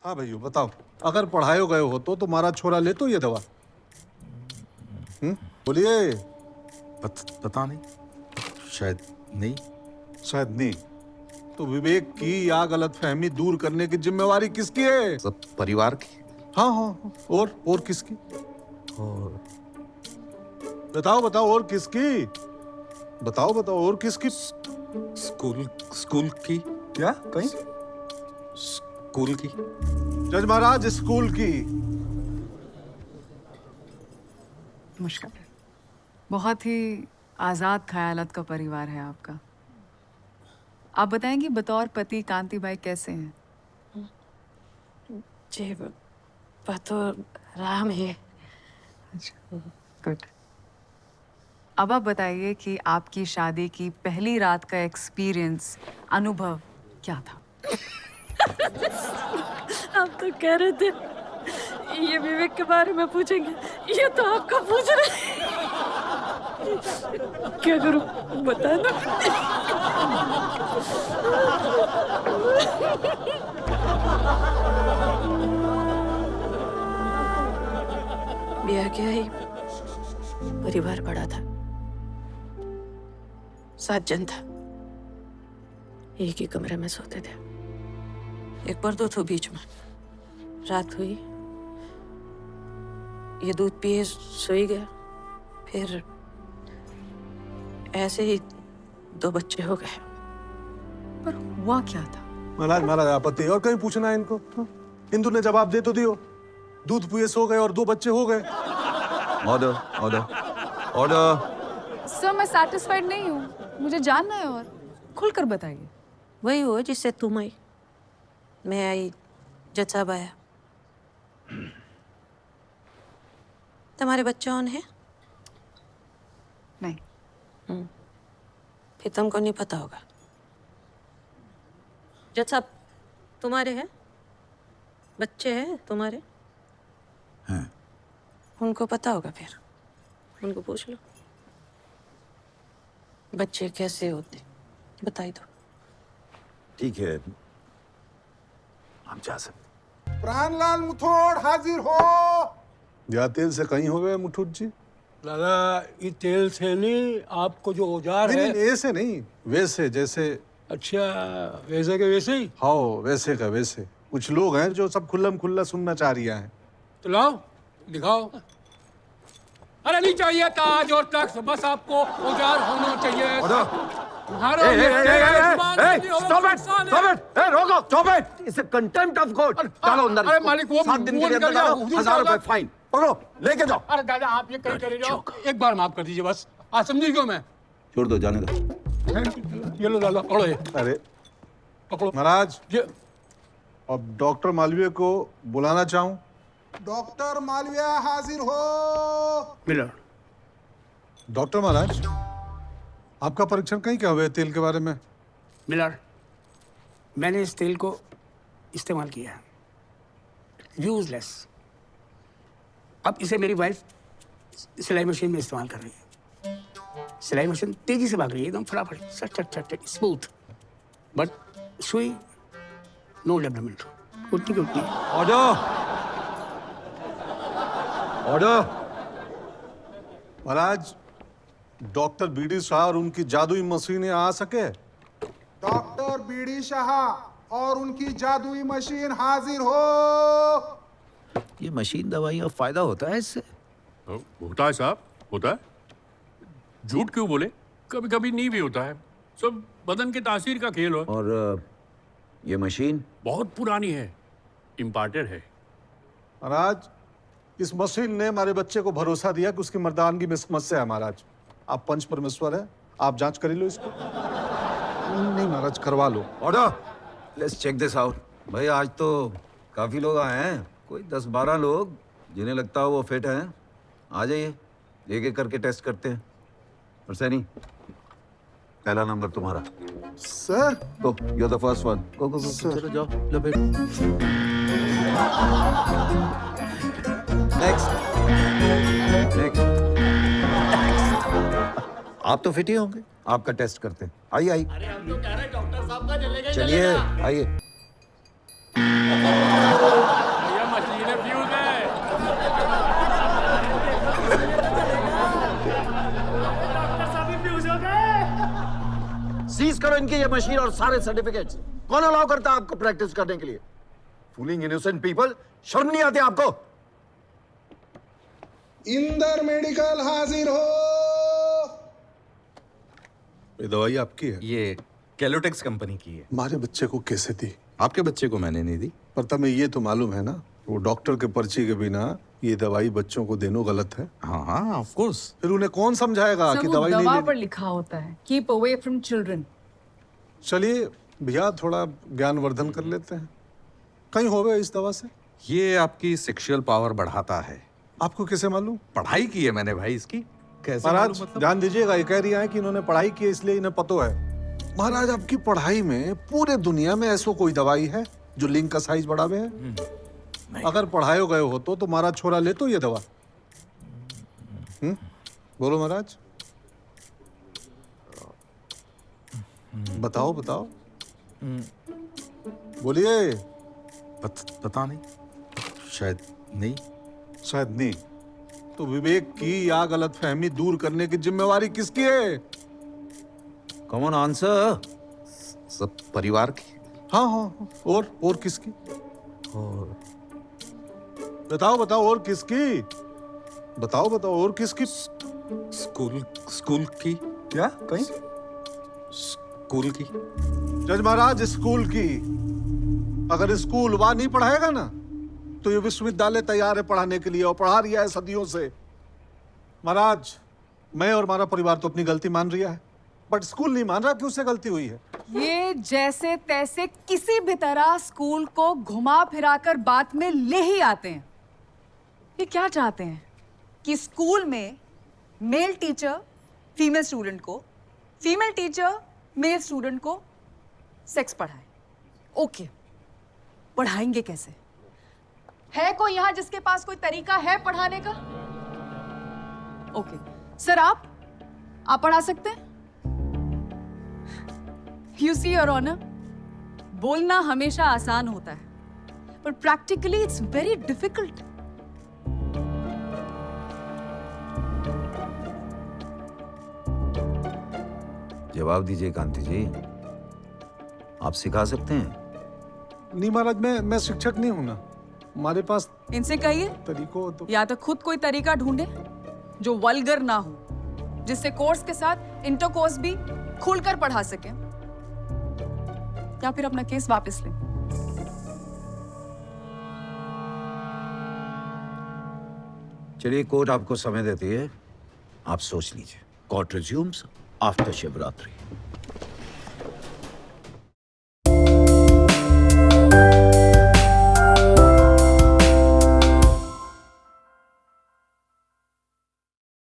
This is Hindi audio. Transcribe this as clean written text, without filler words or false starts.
हाँ भैया बताओ, अगर पढ़ाए गए हो तो तुम्हारा छोरा ले तो ये दवा। बोलिए। पता नहीं, शायद नहीं। शायद नहीं। तो विवेक की या गलतफहमी दूर करने की जिम्मेवारी किसकी है? सब परिवार की। हाँ हाँ, और किसकी? और बताओ बताओ, और किसकी? बताओ बताओ, और किसकी? स्कूल की। क्या? कहीं? स्कूल की। जज महाराज, स्कूल की। मुश्किल है। बहुत ही आजाद ख्यालात का परिवार है आपका। आप बताएंगी बतौर पति कांति बाई कैसे हैं? जी बतौर राम है। गुड। अब आप बताइए कि आपकी शादी की पहली रात का एक्सपीरियंस, अनुभव क्या था? आप तो कह रहे थे ये विवेक के बारे में पूछेंगे, ये तो आपका पूछ रहे हैं। क्या करूं, बता दो। ब्याह क्या ही, परिवार बड़ा था, 7 जन था, एक ही कमरे में सोते थे। एक पर्दो था बीच में। रात हुई, ये दूध पिए सोई गया, फिर ऐसे ही 2 बच्चे हो गए। पर हुआ क्या था? महाराज महाराज, आपत्ति और कहीं पूछना है इनको? इंदु ने जवाब दे तो दियो। दूध पिए सो गए और 2 बच्चे हो गए। Order order order. सर, मैं सैटिस्फाइड नहीं हूँ, मुझे जानना है और खुलकर बताइए। वही हो जिससे तुम आई, मैं आई, जज साहब आया। तुम्हारे बच्चे कौन है? नहीं। फिर तुमको नहीं पता होगा। जज साहब, तुम्हारे हैं बच्चे? हैं तुम्हारे? हैं। उनको पता होगा, फिर उनको पूछ लो बच्चे कैसे होते, बताई दो। ठीक है, हम जा सकते। प्राणलाल मुथोड़ हाजिर हो। या तेल से कहीं हो गए मुठुट जी? दादा, ये तेल से नहीं, आपको जो औजार नहीं, है। नहीं, ऐसे नहीं, वैसे जैसे। अच्छा, वैसे के वैसे ही। हाँ, वैसे का वैसे। कुछ लोग हैं जो सब खुल्लम खुल्ला सुनना चाह रही हैं। तो लाओ, दिखाओ। अरे नहीं चाहिए ताज और तख्त, बस आपको औजार होना चाहिए। रोको, इसे कंटेम्प्ट ऑफ कोर्ट। डालो अंदर। अरे मालिक, वो 7 दिन के लिए अंदर डालो, 1000 रुपए फाइन। पकड़ो, लेके जाओ। अरे दादा, आप ये कहीं चले जाओ, एक बार माफ कर दीजिए बस। आज समझी क्यों मैं? छोड़ दो, जाने दो। ये लो दादा, पकड़ो ये। अरे पकड़ो महाराज, ये। अब डॉक्टर मालवीय को बुलाना चाहूं। डॉक्टर मालविया हाजिर हो। मिलर। डॉक्टर महाराज, आपका परीक्षण कहीं क्या हुआ है तेल के बारे में? मिलर, मैंने इस तेल को इस्तेमाल किया है, यूजलेस। अब इसे मेरी वाइफ सिलाई मशीन में इस्तेमाल कर रही है। सिलाई मशीन तेजी से भाग रही है, एकदम फटाफट, सट सट सट, स्मूथ। बट सुई नो डेवलपमेंट, उतनी की उतनी। Order order. महाराज, डॉक्टर बीडी शाह और उनकी जादुई मशीनें आ सके? डॉक्टर बीडी शाह और उनकी जादुई मशीन हाजिर हो। ये मशीन दवाई का फायदा होता है इससे? होता है साहब, होता है। झूठ क्यों बोले? कभी कभी नहीं भी होता है। सब बदन के तासीर का खेल हो। और ये मशीन बहुत पुरानी है, इम्पोर्टेड है। महाराज, इस मशीन ने हमारे बच्चे को भरोसा दिया कि उसकी मर्दानगी में समस्या है। महाराज, आप पंच परमेश्वर है, आप जांच कर लो इसको। नहीं महाराज, करवा लो। Order. Let's check this out. भाई, आज तो काफी लोग आए हैं, कोई 10-12 लोग जिन्हें लगता हो वो फिट हैं। आ जाइए, एक एक करके टेस्ट करते हैं। और सैनी, पहला नंबर तुम्हारा। Sir, go, you are the first one. Go go go, चलो जाओ, लो बैठ। Next next. आप तो फिट ही होंगे, आपका टेस्ट करते हैं। आइए आइए। अरे हम तो कह रहे हैं डॉक्टर साहब का चले गए। चलिए आइए। करो इनकी ये मशीन और सारे सर्टिफिकेट्स। कौन अलाउ करता है आपको प्रैक्टिस करने के लिए? फूलिंग इनोसेंट पीपल, शर्म नहीं आती आपको? इंदर मेडिकल हाजिर हो। ये दवाई आपकी है? ये कैलोटेक्स कंपनी की है। हमारे बच्चे को कैसे दी? आपके बच्चे को मैंने नहीं दी। पर तुम्हें ये तो मालूम है ना, वो डॉक्टर के पर्ची के बिना ये दवाई बच्चों को देना गलत है। हाँ हाँ ऑफ कोर्स। फिर उन्हें कौन समझाएगा सर, कि वो दवाई नहीं दवा लेनी? पर लिखा होता है कीप अवे फ्रॉम चिल्ड्रन। चलिए भैया थोड़ा ज्ञानवर्धन कर लेते हैं। कहीं हो गए इस दवा से? ये आपकी सेक्सुअल पावर बढ़ाता है। आपको कैसे मालूम? पढ़ाई की है मैंने भाई इसकी। कैसे महाराज मालूम मतलब? ध्यान दीजिएगा, ये कह रही है कि इन्होंने पढ़ाई की है इसलिए इन्हें पता है। महाराज आपकी पढ़ाई में पूरे दुनिया में ऐसा कोई दवाई है जो लिंग का साइज बढ़ावे है? अगर पढ़ाए गए हो तो महाराज छोरा ले तो ये दवा। बोलो महाराज, बताओ बताओ, बोलिए। पता नहीं, शायद नहीं। शायद नहीं तो विवेक की या गलत फहमी दूर करने की जिम्मेवारी किसकी है? Common answer. सब परिवार की। हाँ हाँ हाँ। और किसकी? और बताओ बताओ, और किसकी? बताओ बताओ, और किसकी? स्कूल की। क्या कहीं? स्कूल की। जज महाराज, स्कूल की। अगर स्कूल वहां नहीं पढ़ाएगा ना तो ये विश्वविद्यालय तैयार है पढ़ाने के लिए और पढ़ा रिया है सदियों से। महाराज, मैं और हमारा परिवार तो अपनी गलती मान रिया है, बट स्कूल नहीं मान रहा कि उससे गलती हुई है। ये जैसे तैसे किसी भी तरह स्कूल को घुमा फिराकर बात में ले ही आते हैं। ये क्या चाहते हैं कि स्कूल में मेल टीचर फीमेल स्टूडेंट को, फीमेल टीचर मेल स्टूडेंट को सेक्स पढ़ाए। ओके, पढ़ाएंगे कैसे? है कोई यहां जिसके पास कोई तरीका है पढ़ाने का? ओके सर, आप पढ़ा सकते हैं? You see, Your Honor, बोलना हमेशा आसान होता है, पर प्रैक्टिकली इट्स वेरी डिफिकल्ट। जवाब दीजिए कांति जी, आप सिखा सकते हैं? नहीं महाराज, मैं शिक्षक नहीं हूं ना। हमारे पास इनसे कहिए तरीकों तो या तो खुद कोई तरीका ढूंढे जो वल्गर ना हो, जिससे कोर्स के साथ इंटरकोर्स भी खुलकर पढ़ा सके, या फिर अपना केस वापस लें। चलिए, कोर्ट आपको समय देती है, आप सोच लीजिए। Court resumes after Shivratri.